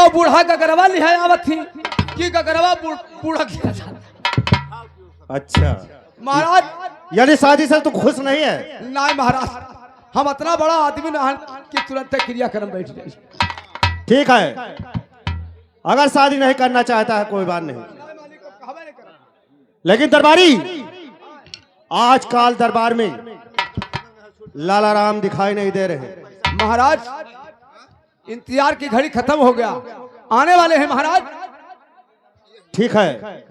जो बूढ़ा गगरवा लिहाय आवत थी कि गगरवा बूढ़ा किया था। अच्छा महाराज यानी शादी से तू खुश नहीं है? नहीं महाराज, हम इतना बड़ा आदमी ना कि तुरंत क्रियाक्रम बैठ जाए। ठीक है, अगर शादी नहीं करना चाहता है कोई बात नहीं, लेकिन दरबारी आजकल दरबार में लाला राम दिखाई नहीं दे रहे। महाराज इंतजार की घड़ी खत्म हो गया, आने वाले हैं महाराज। ठीक है,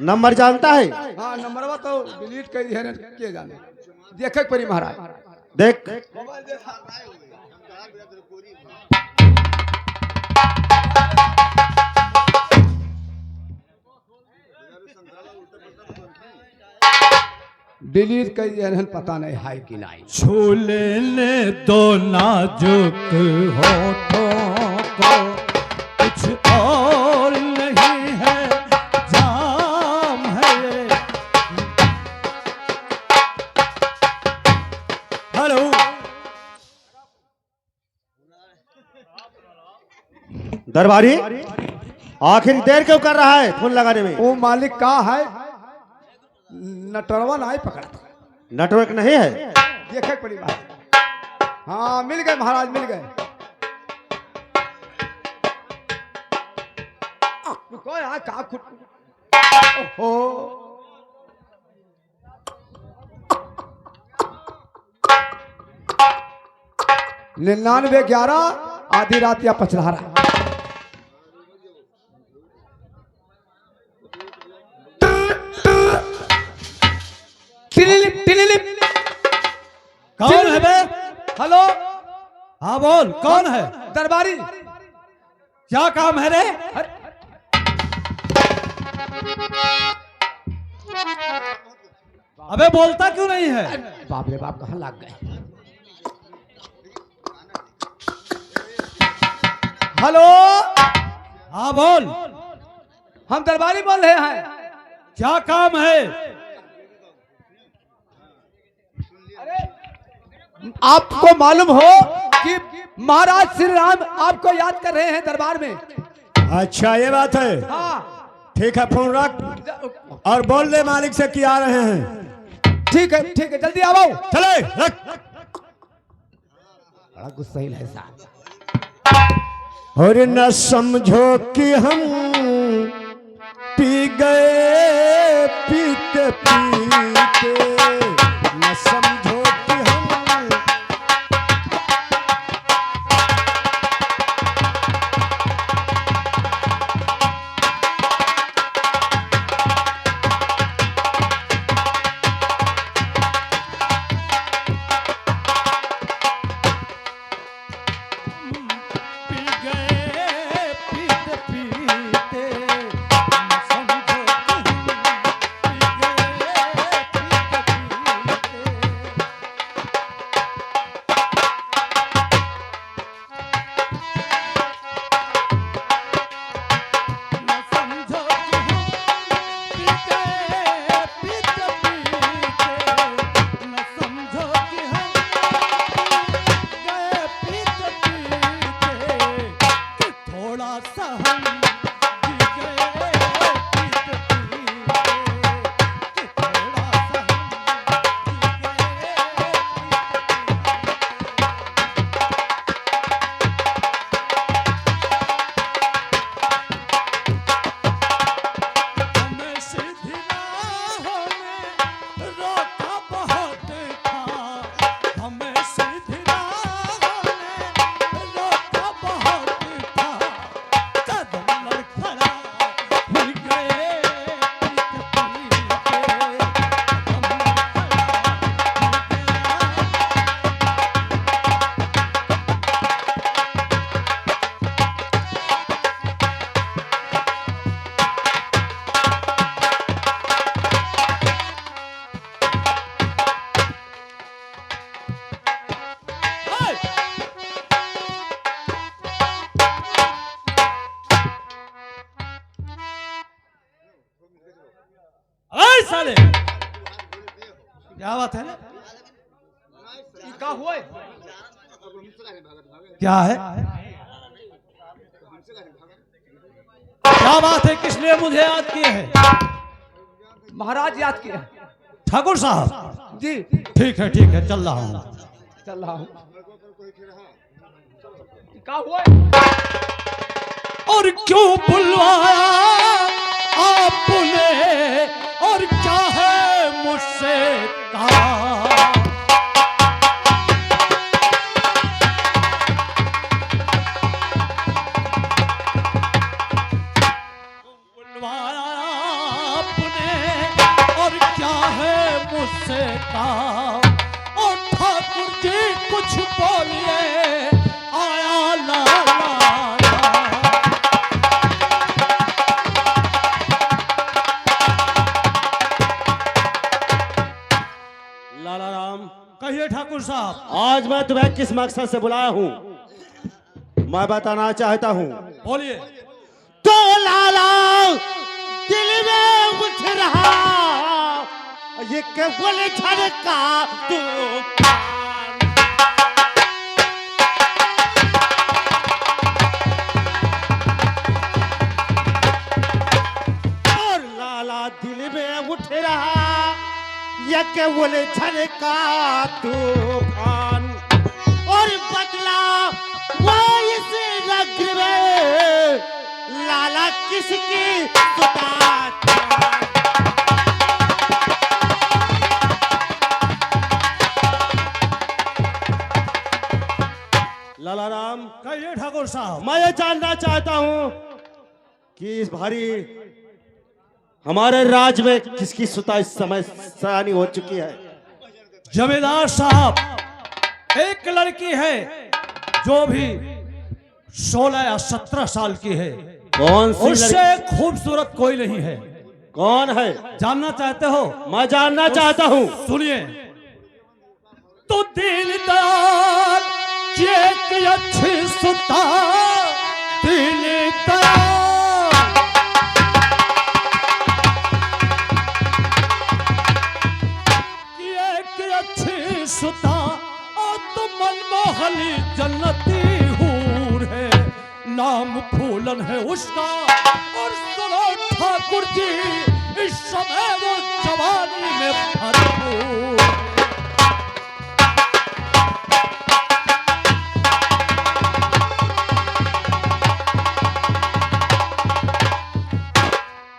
नंबर जानता है? हाँ नंबरवा तो डिलीट कर दिया किए जाने, देखे परी महाराज। देख डिलीट कर दिया, पता नहीं है कि नहीं। छू लेने दो नाजुक होठों को, कुछ और नहीं है जाम है। हेलो दरबारी आखिर देर क्यों कर रहा है फोन लगाने में? वो मालिक का है, नटरवा नहीं पकड़ता, नेटवर्क नहीं है। देखे पड़ी बात। हाँ मिल गए महाराज, मिल गए। ओहो 9911 आधी रात या पचलहरा। कौन है बे? हेलो हाँ बोल, कौन है? दरबारी। क्या काम है रे? अबे बोलता क्यों नहीं है? बाप रे बाप, कहाँ लग गए? हेलो हाँ बोल, हम दरबारी बोल रहे हैं। क्या काम है? आपको मालूम हो कि महाराज श्री राम आपको याद कर रहे हैं दरबार में। अच्छा ये बात है। हाँ ठीक है, फोन रख और बोल दे मालिक से कि आ रहे हैं। ठीक है जल्दी आओ। चले रख। बड़ा गुस्सैल है साहब। और न समझो कि हम पी गए पीते पीते, न समझो कि हम साले क्या बात है? क्या हुआ? क्या है? क्या बात है, किस लिए मुझे याद किए हैं? महाराज याद किया। ठाकुर साहब जी ठीक है चल रहा हूँ। चल रहा हूँ। क्या हुआ? और क्यों बुलवाया आपने, और क्या है मुझसे कहा? बुलवाया आपने और क्या है मुझसे कहा? और ठाकुर जी कुछ बोलिए, आया ला लाला राम, कहिए ठाकुर साहब। आज मैं तुम्हें किस मकसद से बुलाया हूँ मैं बताना चाहता हूँ। बोलिए। तो लाला दिल में उठ रहा ये केवल झड़का तूफान। और लाला दिल में उठ रहा ये केवल झड़का तूफान। और बदला वो इस नगर में लाला किसकी सुता। लाला राम, कहिए ठाकुर साहब। मैं ये जानना चाहता हूँ कि इस भारी हमारे राज्य में किसकी सुता इस समय सयानी हो चुकी है। जमींदार साहब, एक लड़की है जो भी 16 या 17 साल की है। कौन सी उससे लड़की? खूबसूरत कोई नहीं है। कौन है? जानना चाहते हो? मैं जानना चाहता हूँ। सुनिए। तो दीनदयाल की एक अच्छी सुता, दीनदयाल की एक अच्छी सुता, और तो मनमोहनी जन्नती हूर है, नाम फूलन है उसका। और सुनो ठाकुर जी, इस समय वो जवानी में भरपूर।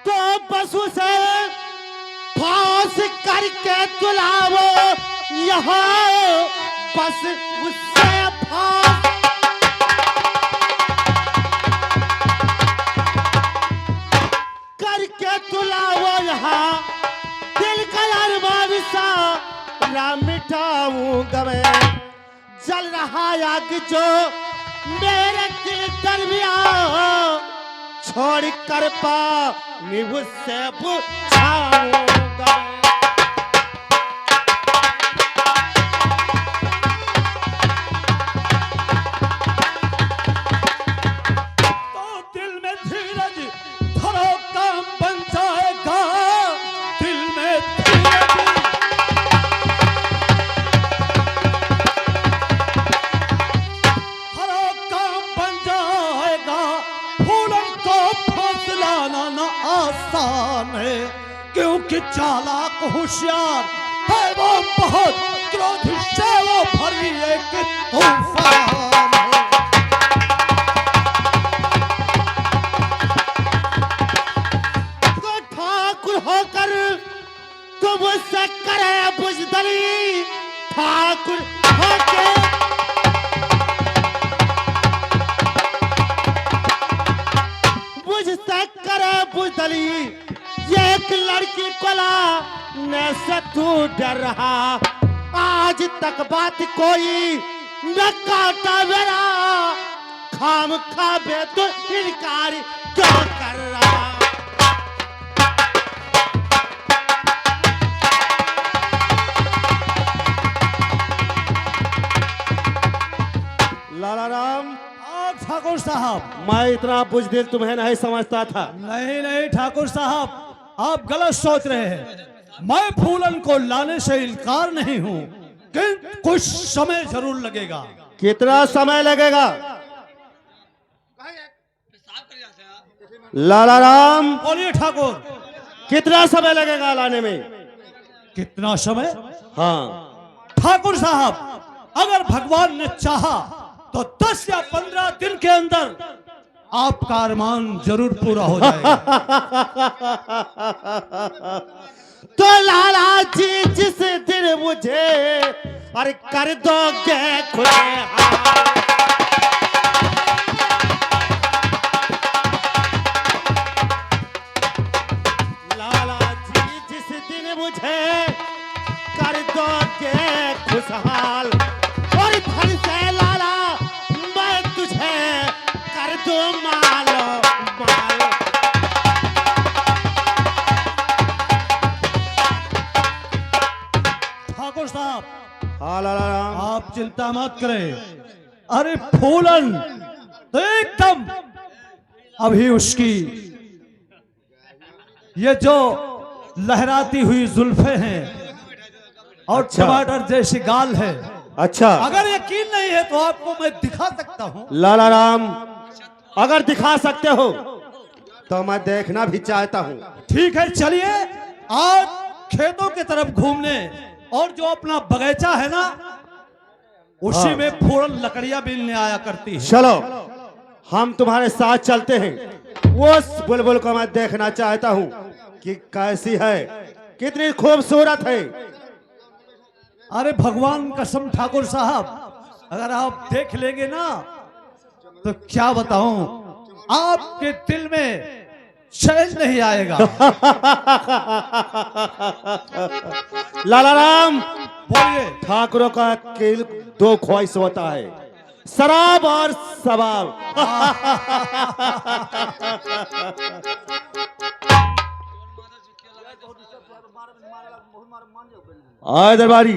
तो बस उसे फांस करके तुलावो यहाँ, बस उससे फांस करके तुलावो यहाँ। दिल का अरमान सा राम मिटाऊंगा मैं। जल रहा आग जो मेरे दिल दरमियान, छोड़ कर पानी उससे बुझाऊंगा। तो दिल में धीरज धरो, काम बन जाएगा। दिल में धीरज धरो, काम बन जाएगा। फूलन को फासला ना आसान है, क्योंकि चालाक होशियार है वो बहुत, क्रोध से वो भरी एक तूफान है। तो ठाकुर होकर तुम उससे करे बुजदली। ठाकुर होकर मुझसे करे बुजदली। ये एक लड़की कोला न से तू डर रहा। आज तक बात कोई न काटा मेरा, खाम खाबे तो इनकार क्यों कर रहा। लाला राम, ठाकुर साहब, मैं इतना बुजदिल तुम्हें नहीं समझता था। नहीं ठाकुर साहब, आप गलत सोच रहे हैं। मैं फूलन को लाने से इनकार नहीं हूँ, किंतु कुछ समय जरूर लगेगा। कितना समय लगेगा? लाला राम, बोलिए ठाकुर। कितना समय लगेगा लाने में? कितना समय? हाँ ठाकुर साहब, अगर भगवान ने चाहा तो 10 या 15 दिन के अंदर आपका अरमान जरूर पूरा हो जाएगा। तो लाला जी जिस दिन मुझे अरे कर दोगे खुले मुझे कर दोगे खुशहाल और धन से लाला मैं तुझे कर दो माल माल। ठाकुर साहब, हाँ लाला राम, आप चिंता मत करें। अरे फूलन तो एकदम अभी उसकी ये जो लहराती हुई जुल्फे हैं और अच्छा। टमाटर जैसी गाल है। अच्छा, अगर यकीन नहीं है तो आपको मैं दिखा सकता हूं। लाला राम, अगर दिखा सकते हो तो मैं देखना भी चाहता हूं। ठीक है, चलिए आज खेतों की तरफ घूमने, और जो अपना बगीचा है ना उसी हाँ। में फूलन लकड़ियां मिलने आया करती है। चलो हम तुम्हारे साथ चलते हैं। उस बुलबुल को मैं देखना चाहता हूं कि कैसी है, कितनी खूबसूरत है। अरे भगवान कसम ठाकुर साहब, अगर आप देख लेंगे ना तो क्या बताऊं, आपके दिल में चैन नहीं आएगा। लाला राम, बोलिए। ठाकुरों का केवल 2 ख्वाहिश होता है, शराब और सवाब। आए दरबारी,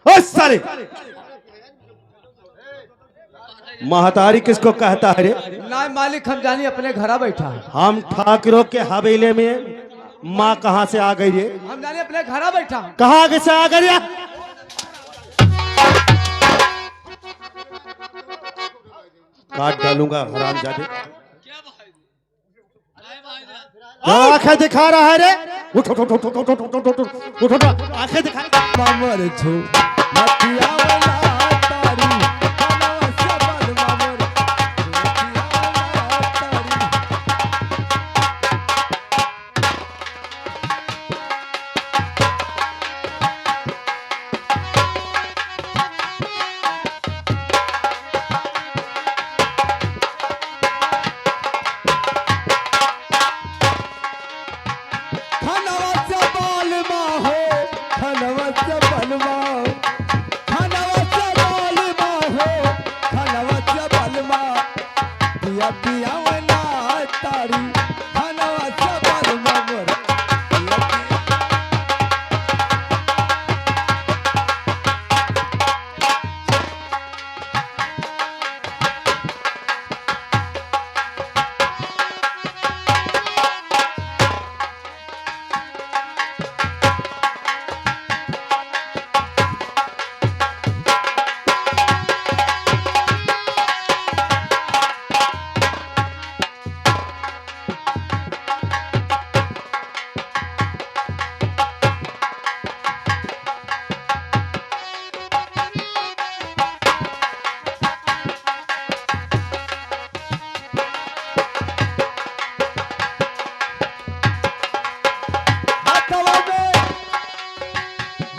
ओ साले महतारी किसको कहता है रे? ना मालिक, हम जानी अपने घर बैठा है। हम ठाकुरों के हवेले में माँ कहाँ से आ गई रे? हम जानी अपने घर बैठा है। कहाँ से आ गई? काट डालूंगा हरामजादे। आंखें दिखा रहा है रे? उठ उठ उठ उठ उठ उठ उठ उठ उठ उठ, आंखें दिखा। मामर छो मतिया वाला तारी खाना सबल मामर खाना सबल मा हो, खाना सबल मा, खाना सबल मा हो, खाना सबल मा, पिया पिया वाला तारी खाना सबल मामर।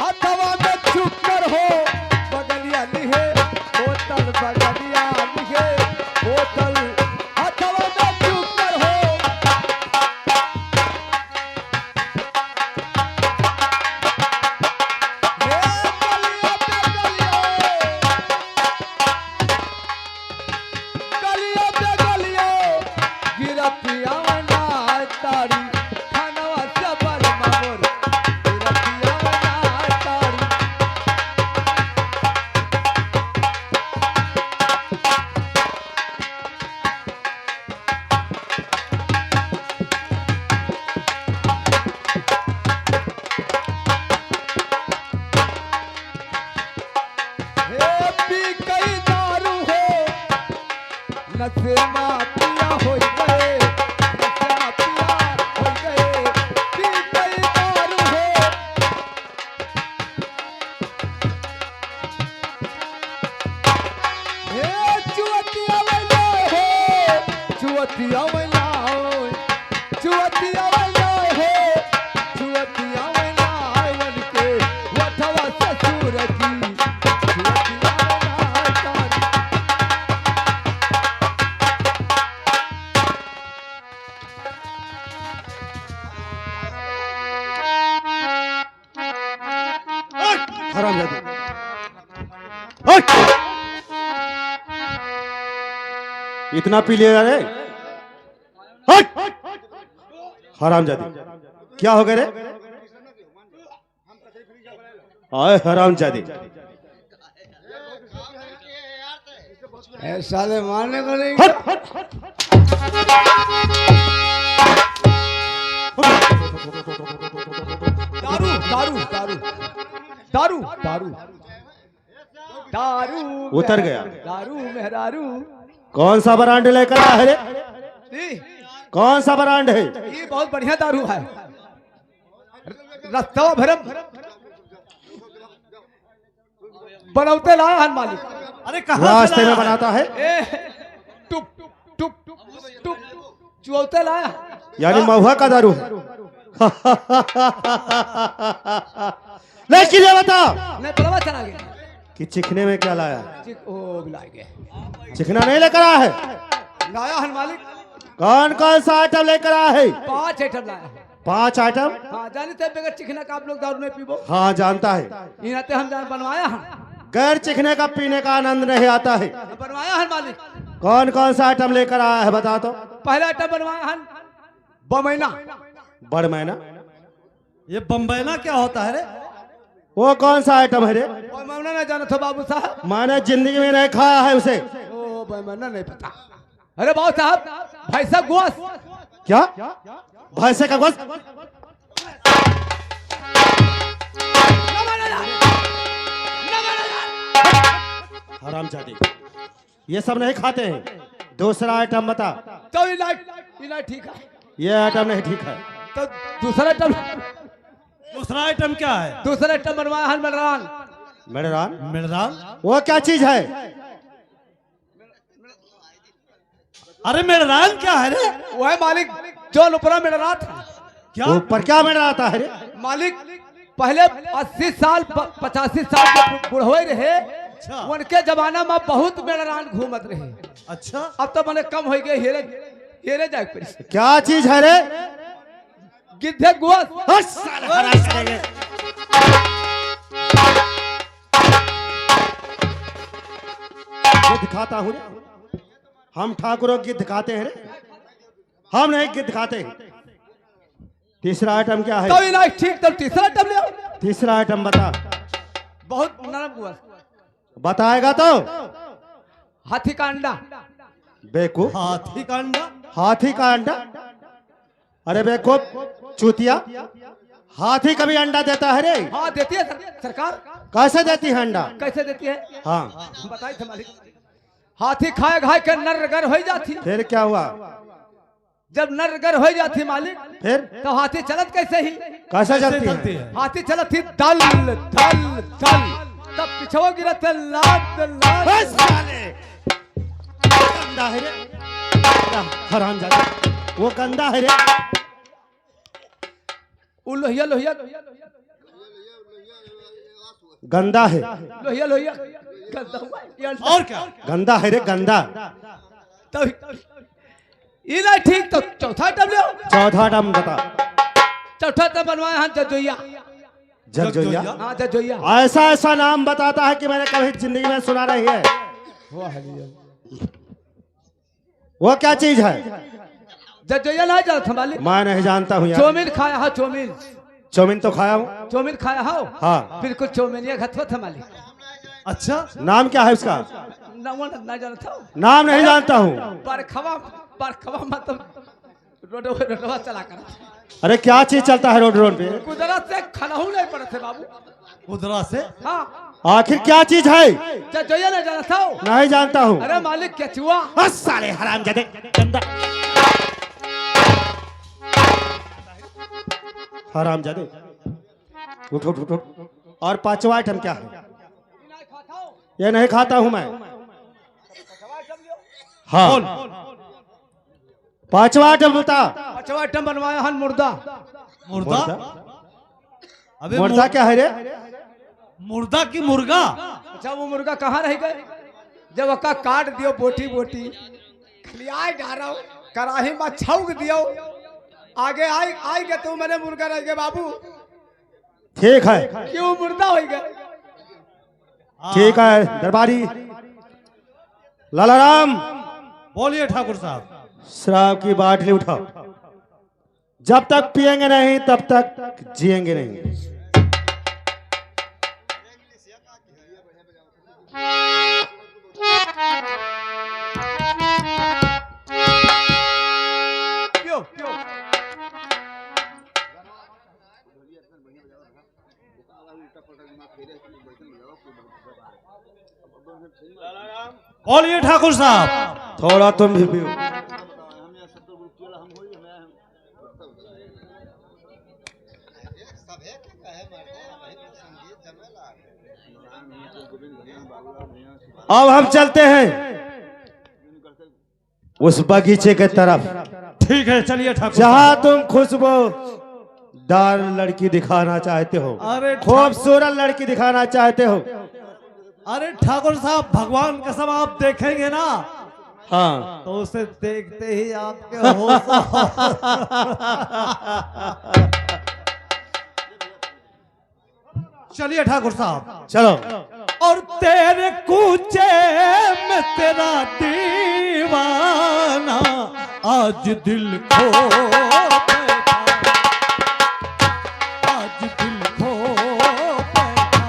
हथवा में चुप कर हो, बगलिया लिहे बोतल, बगलिया लिहे बोतल, हथवा में चुप कर हो। गलिया पे गलिया गिरा पिया ना तारी खाना सबल मामर। गिरा पिया ना तारी हे पी कई दारू हो, नशे मातिया हो गए। चुअतिया वैला चुअतिया वैला हो चुअतिया वैला वन के वठवा ससुर जी चुअतिया वैला हरामजादे इतना पी लिया रे हरामजादे क्या हो गए रे आए हरामजादे ऐसा ले मारने को नहीं दारू दारू दारू दारू दारू दारू उतर गया दारू मेहरारू कौन सा ब्रांड लेकर आया है रे जी, कौन सा ब्रांड है ये बहुत बढ़िया दारू है रस्तवा भरम बनौते लाया हन मालिक अरे कहाँ से रास्ते में लाया है? बनाता है ए टुप टुप टुप चुौते लाया यानी महुआ का दारू है लेकिन ये बता नहीं पलवा चला गया कि चिकने में क्या लाया ओ बुलाए गए चिकना नहीं लेकर आया है लाया हन मालिक कौन कौन सा आइटम लेकर आया है 5 आइटम लाया है 5 आइटम हाँ जानी थे बगैर चिकना का आप लोग दारू नहीं पीबो हाँ जानता है यहाँ ते हम जान बनवाया हन गैर चिकने का पीने का आनंद नहीं आता है बनवाया हन मालिक कौन कौन सा आइटम लेकर आया है बता तो पहला आइटम बनवाया हन बमैना बड़ मैना ये बम्बैना क्या होता है रे वो कौन सा आइटम है रे बमैना नहीं जाना था बाबू साहब मैंने जिंदगी में नहीं खाया है उसे ओ बमैना नहीं पता अरे बाबू साहब भाई साहब गोश्त क्या भैंसे का गोश्त हरामजादे ये सब नहीं खाते हैं दूसरा आइटम बता तो इलाज ठीक है ये आइटम नहीं ठीक है तो दूसरा आइटम दूसरा आइटम क्या है दूसरा आइटम बनवाया हन बलरान मेरे रान मिनरल वो क्या चीज है अरे मिनरल क्या है रे वो है मालिक जो ऊपरा मिल रहा था क्या ऊपर क्या मिल रहा है रे मालिक पहले 80 साल 85 साल के बुढ़वे रहे अच्छा उनके जमाना में बहुत मेड़रान घूमत रहे अच्छा अब तो मैंने कम हो गए हेरे हेरे जाए पड़ी क्या चीज है रे गिद्धे गोश्त हट साला हरामजादे। गिद्ध खाता हूँ रे हम ठाकुरों गिद्ध खाते हैं रे हम नहीं गिद्ध खाते तीसरा आइटम क्या तो है इलाज ठीक तो तीसरा आइटम ले आओ तीसरा आइटम बता बहुत नरम गोश्त बताएगा तो हाथी का अंडा बेवकूफ हाथी का अंडा हाथी का अंडा अरे बेवकूफ चूतिया हाथी कभी अंडा देता है रे हाँ देती है सरकार कैसे देती है अंडा कैसे देती है हाँ बताई थे मालिक हाथी खाए खाए के नरगर हो जाती फिर क्या हुआ जब नरगर हो जाती मालिक फिर तो हाथी चलत कैसे ही कैसे चलती चलती है है हाथी चलत थी दल दल दल तब पिछवा गिरत लात लात बस साले गंदा है रे हरामजादा वो गंदा है रे उ लोहिया लोहिया गंदा है लोहिया लोहिया गंदा हुआ ये अंडा। और क्या गंदा है रे गंदा तो इला ठीक तो चौथा आइटम ले आओ चौथा आइटम बता चौथा आइटम बनवाया हां जजोइया जगजोइया हां जजोइया ऐसा ऐसा नाम बताता है कि मैंने कभी जिंदगी में सुना नहीं है वो क्या चीज है जजोइया ना जाना था मालिक मैं नहीं जानता हूँ यार चौमिन खाया हा चौमिन चौमिन तो खाया हूँ चौमिन खाया हो हाँ बिल्कुल चौमिन ये घथवा था मालिक अच्छा नाम क्या है उसका ना जाना था नाम नहीं जानता हूँ बरखवा मतलब रोडवा चला कर अरे क्या चीज चलता है रोड रोड पे कुदरत से खलहू नहीं पड़े थे बाबू उधरा से हाँ आखिर क्या चीज है जजोइया ना जाना था नहीं जानता हूँ अरे मालिक क्या चुआ बस साले हरामजादे गंदा हरामजादे उठ उठ उठ उठ और पांचवा आइटम क्या है ये नहीं खाता हूं मैं हाँ बोल पांचवा आइटम बता। पांचवा आइटम बनवाया हन मुर्दा। मुर्दा? अबे मुर्दा क्या है रे? मुर्दा की मुर्गा? अच्छा वो मुर्गा कहाँ रह गए? जब अक्का काट दियो बोटी बोटी खलियाए डारो कराही में छौक दियो आगे आई आई गए तू मैंने मुर्गा रह गए बाबू। ठीक है, क्यों मुर्दा हो गए? ठीक है दरबारी। लाला राम, बोलिए ठाकुर साहब। शराब की बाटली उठाओ। जब तक पिएंगे नहीं तब तक जिएंगे नहीं। क्यों क्यों? बोलिए ठाकुर साहब। थोड़ा तुम भी पियो। अब हम चलते हैं उस बगीचे के तरफ, ठीक है चलिए ठाकुर जहां तुम खुशबूदार लड़की दिखाना चाहते हो, अरे खूबसूरत लड़की दिखाना चाहते हो। अरे ठाकुर साहब, भगवान कसम आप देखेंगे ना हाँ, तो उसे देखते ही आपके होश चलिए ठाकुर साहब। चलो। और तेरे कूचे में तेरा दीवाना आज दिल खो बैठा, आज दिल खो बैठा।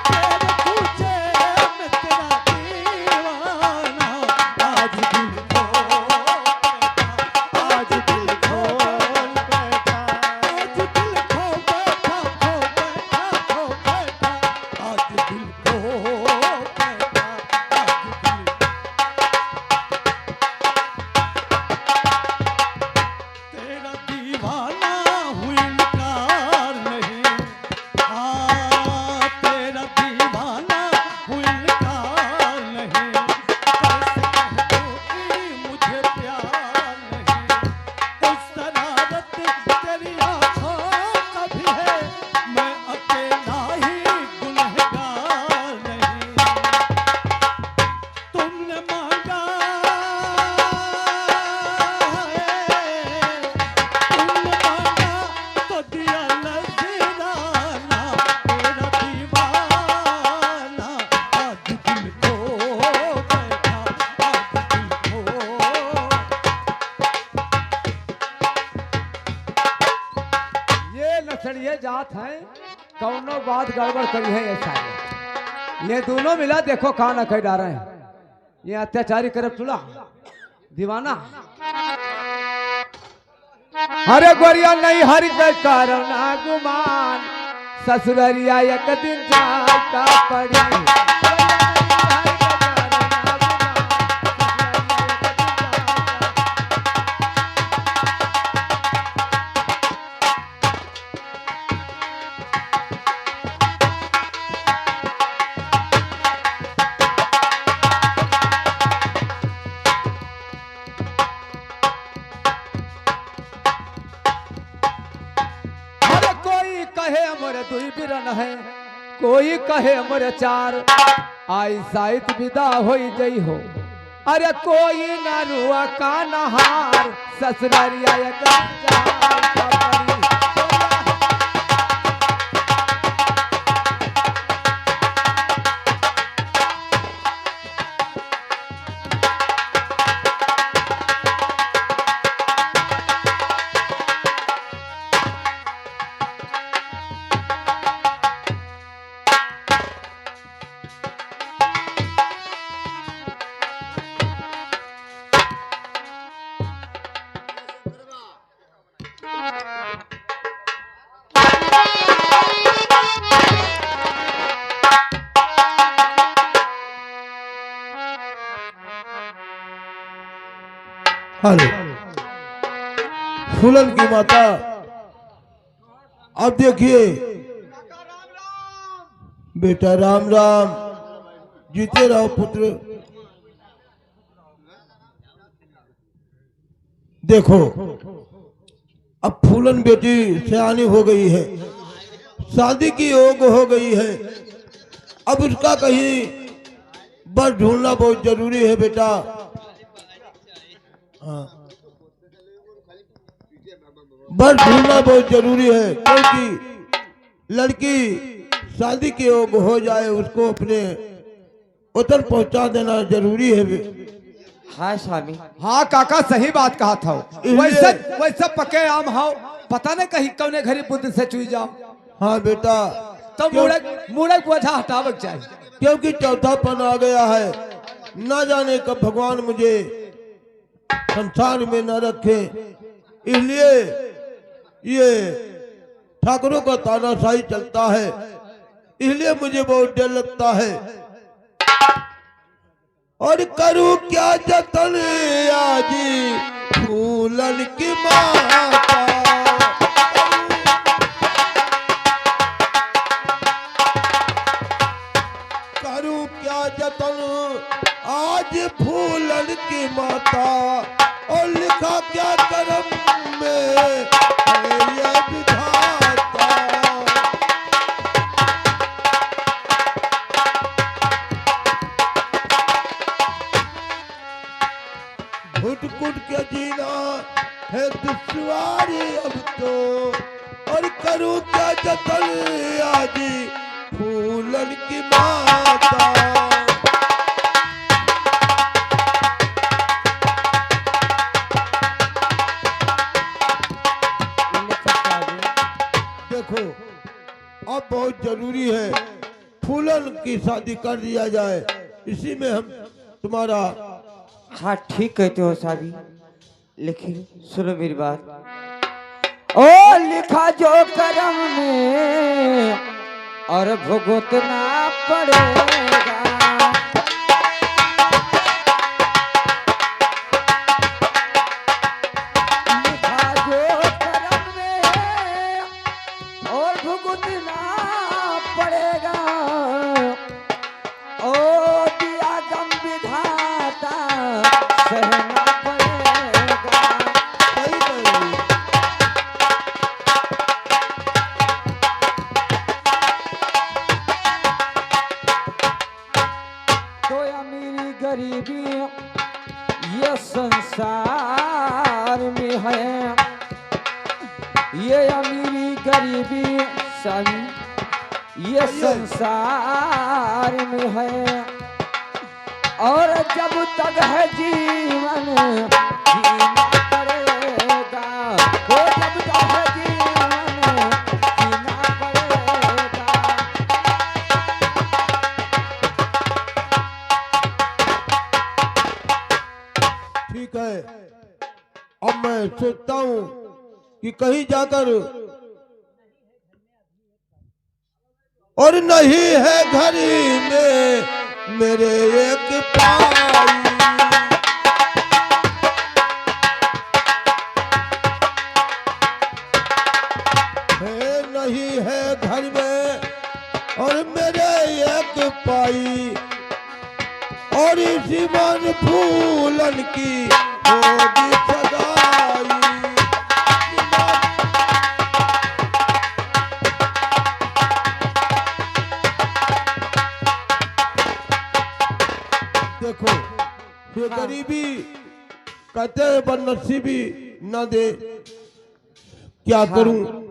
तेरे कूचे में तेरा दीवाना आज दिल खो बैठा, आज दिल खोल बैठा। आज दिल खो बैठा, खो बैठा, खो बैठा। आज दिल खो बैठा, आज दिल। तेरा दीवाना हुई इनकार नहीं, हाँ तेरा दीवाना हुई इनकार नहीं। कैसे कह दूं कि मुझे प्यार नहीं, कुछ शरारत तेरी आँखों का भी है, मैं अकेला ही गुनहगार नहीं। तुमने मांगा तुमने मांगा तो दिया नजराना, तेरा दीवाना आज दिल खो बैठा, आज दिल खो। ये लक्षणीय जात है, कौनो बात गड़बड़ करी है ऐसा है। ये दोनों मिला देखो कहाँ न कह डाल रहे हैं। ये अत्याचारी करब चूल्हा दीवाना। अरे गोरिया नहीं हर के कारण ना गुमान, ससुररिया एक दिन जाए का पड़ी। अरे कोई कहे अमर दुई बिरन है, कोई कहे अमर चार, आई साइत विदा होई जई हो। अरे कोई ना रुआ का नहार, ससुररिया एक दिन जाए का पड़ी। हेलो फूलन की माता, अब देखिए बेटा राम राम, जीते रहो पुत्र। देखो, अब फूलन बेटी सयानी हो गई है, शादी की योग हो गई है। अब उसका कहीं बस ढूंढना बहुत जरूरी है बेटा। हाँ, बस ढूंढना बहुत जरूरी है, क्योंकि लड़की शादी के योग हो जाए, उसको अपने वतन पहुंचा देना जरूरी है। हाँ स्वामी। हाँ काका सही बात कहा था। इसलिए- वैसे वैसे पके आम हाओ, पता नहीं कहीं कौने घरी बुद्ध से चुई जाओ। हाँ बेटा, तो मुड़क बोझा हटावक चाहिए। क्योंकि चौथापन आ गया है, ना जाने कब भगवान मुझे संसार में न रखे। इसलिए ये ठाकुरों का तानाशाही चलता है, इसलिए मुझे बहुत डर लगता है। और करूं क्या जतन आजी फूलन की माता, करूं क्या जतन आज फूलन की माता, और लिखा क्या करम में है ये विधाता। घुट घुट के जीना है दुश्वारी अब तो, और करूं क्या जतन आजी फूलन की माता। देखो, अब बहुत जरूरी है फूलन की शादी कर दिया जाए, इसी में हम तुम्हारा। हाँ ठीक कहते हो स्वामी, लेकिन सुनो मेरी बात। ओ लिखा जो करम में और भुगतना पड़ेगा। लिखा जो करम में और भुगतना पड़ेगा। ओ दिया गम विधाता सहना पड़ेगा। सही कह रही है। तो अमीरी गरीबी ये संसार में है, ये अमीरी गरीबी सभी ये संसार में है। और जब तक है जीवन जीना पड़ेगा। वो जब तक है जीवन जीना पड़ेगा। ठीक है, अब मैं सोचता हूँ कि कहीं जाकर, और नहीं है घर में मेरे एक पाई, है नहीं है घर में और मेरे एक पाई, और इसी मन फूलन की होगी सगाई। देखो, ये गरीबी कहते हैं बदनसीबी न दे, क्या करूं।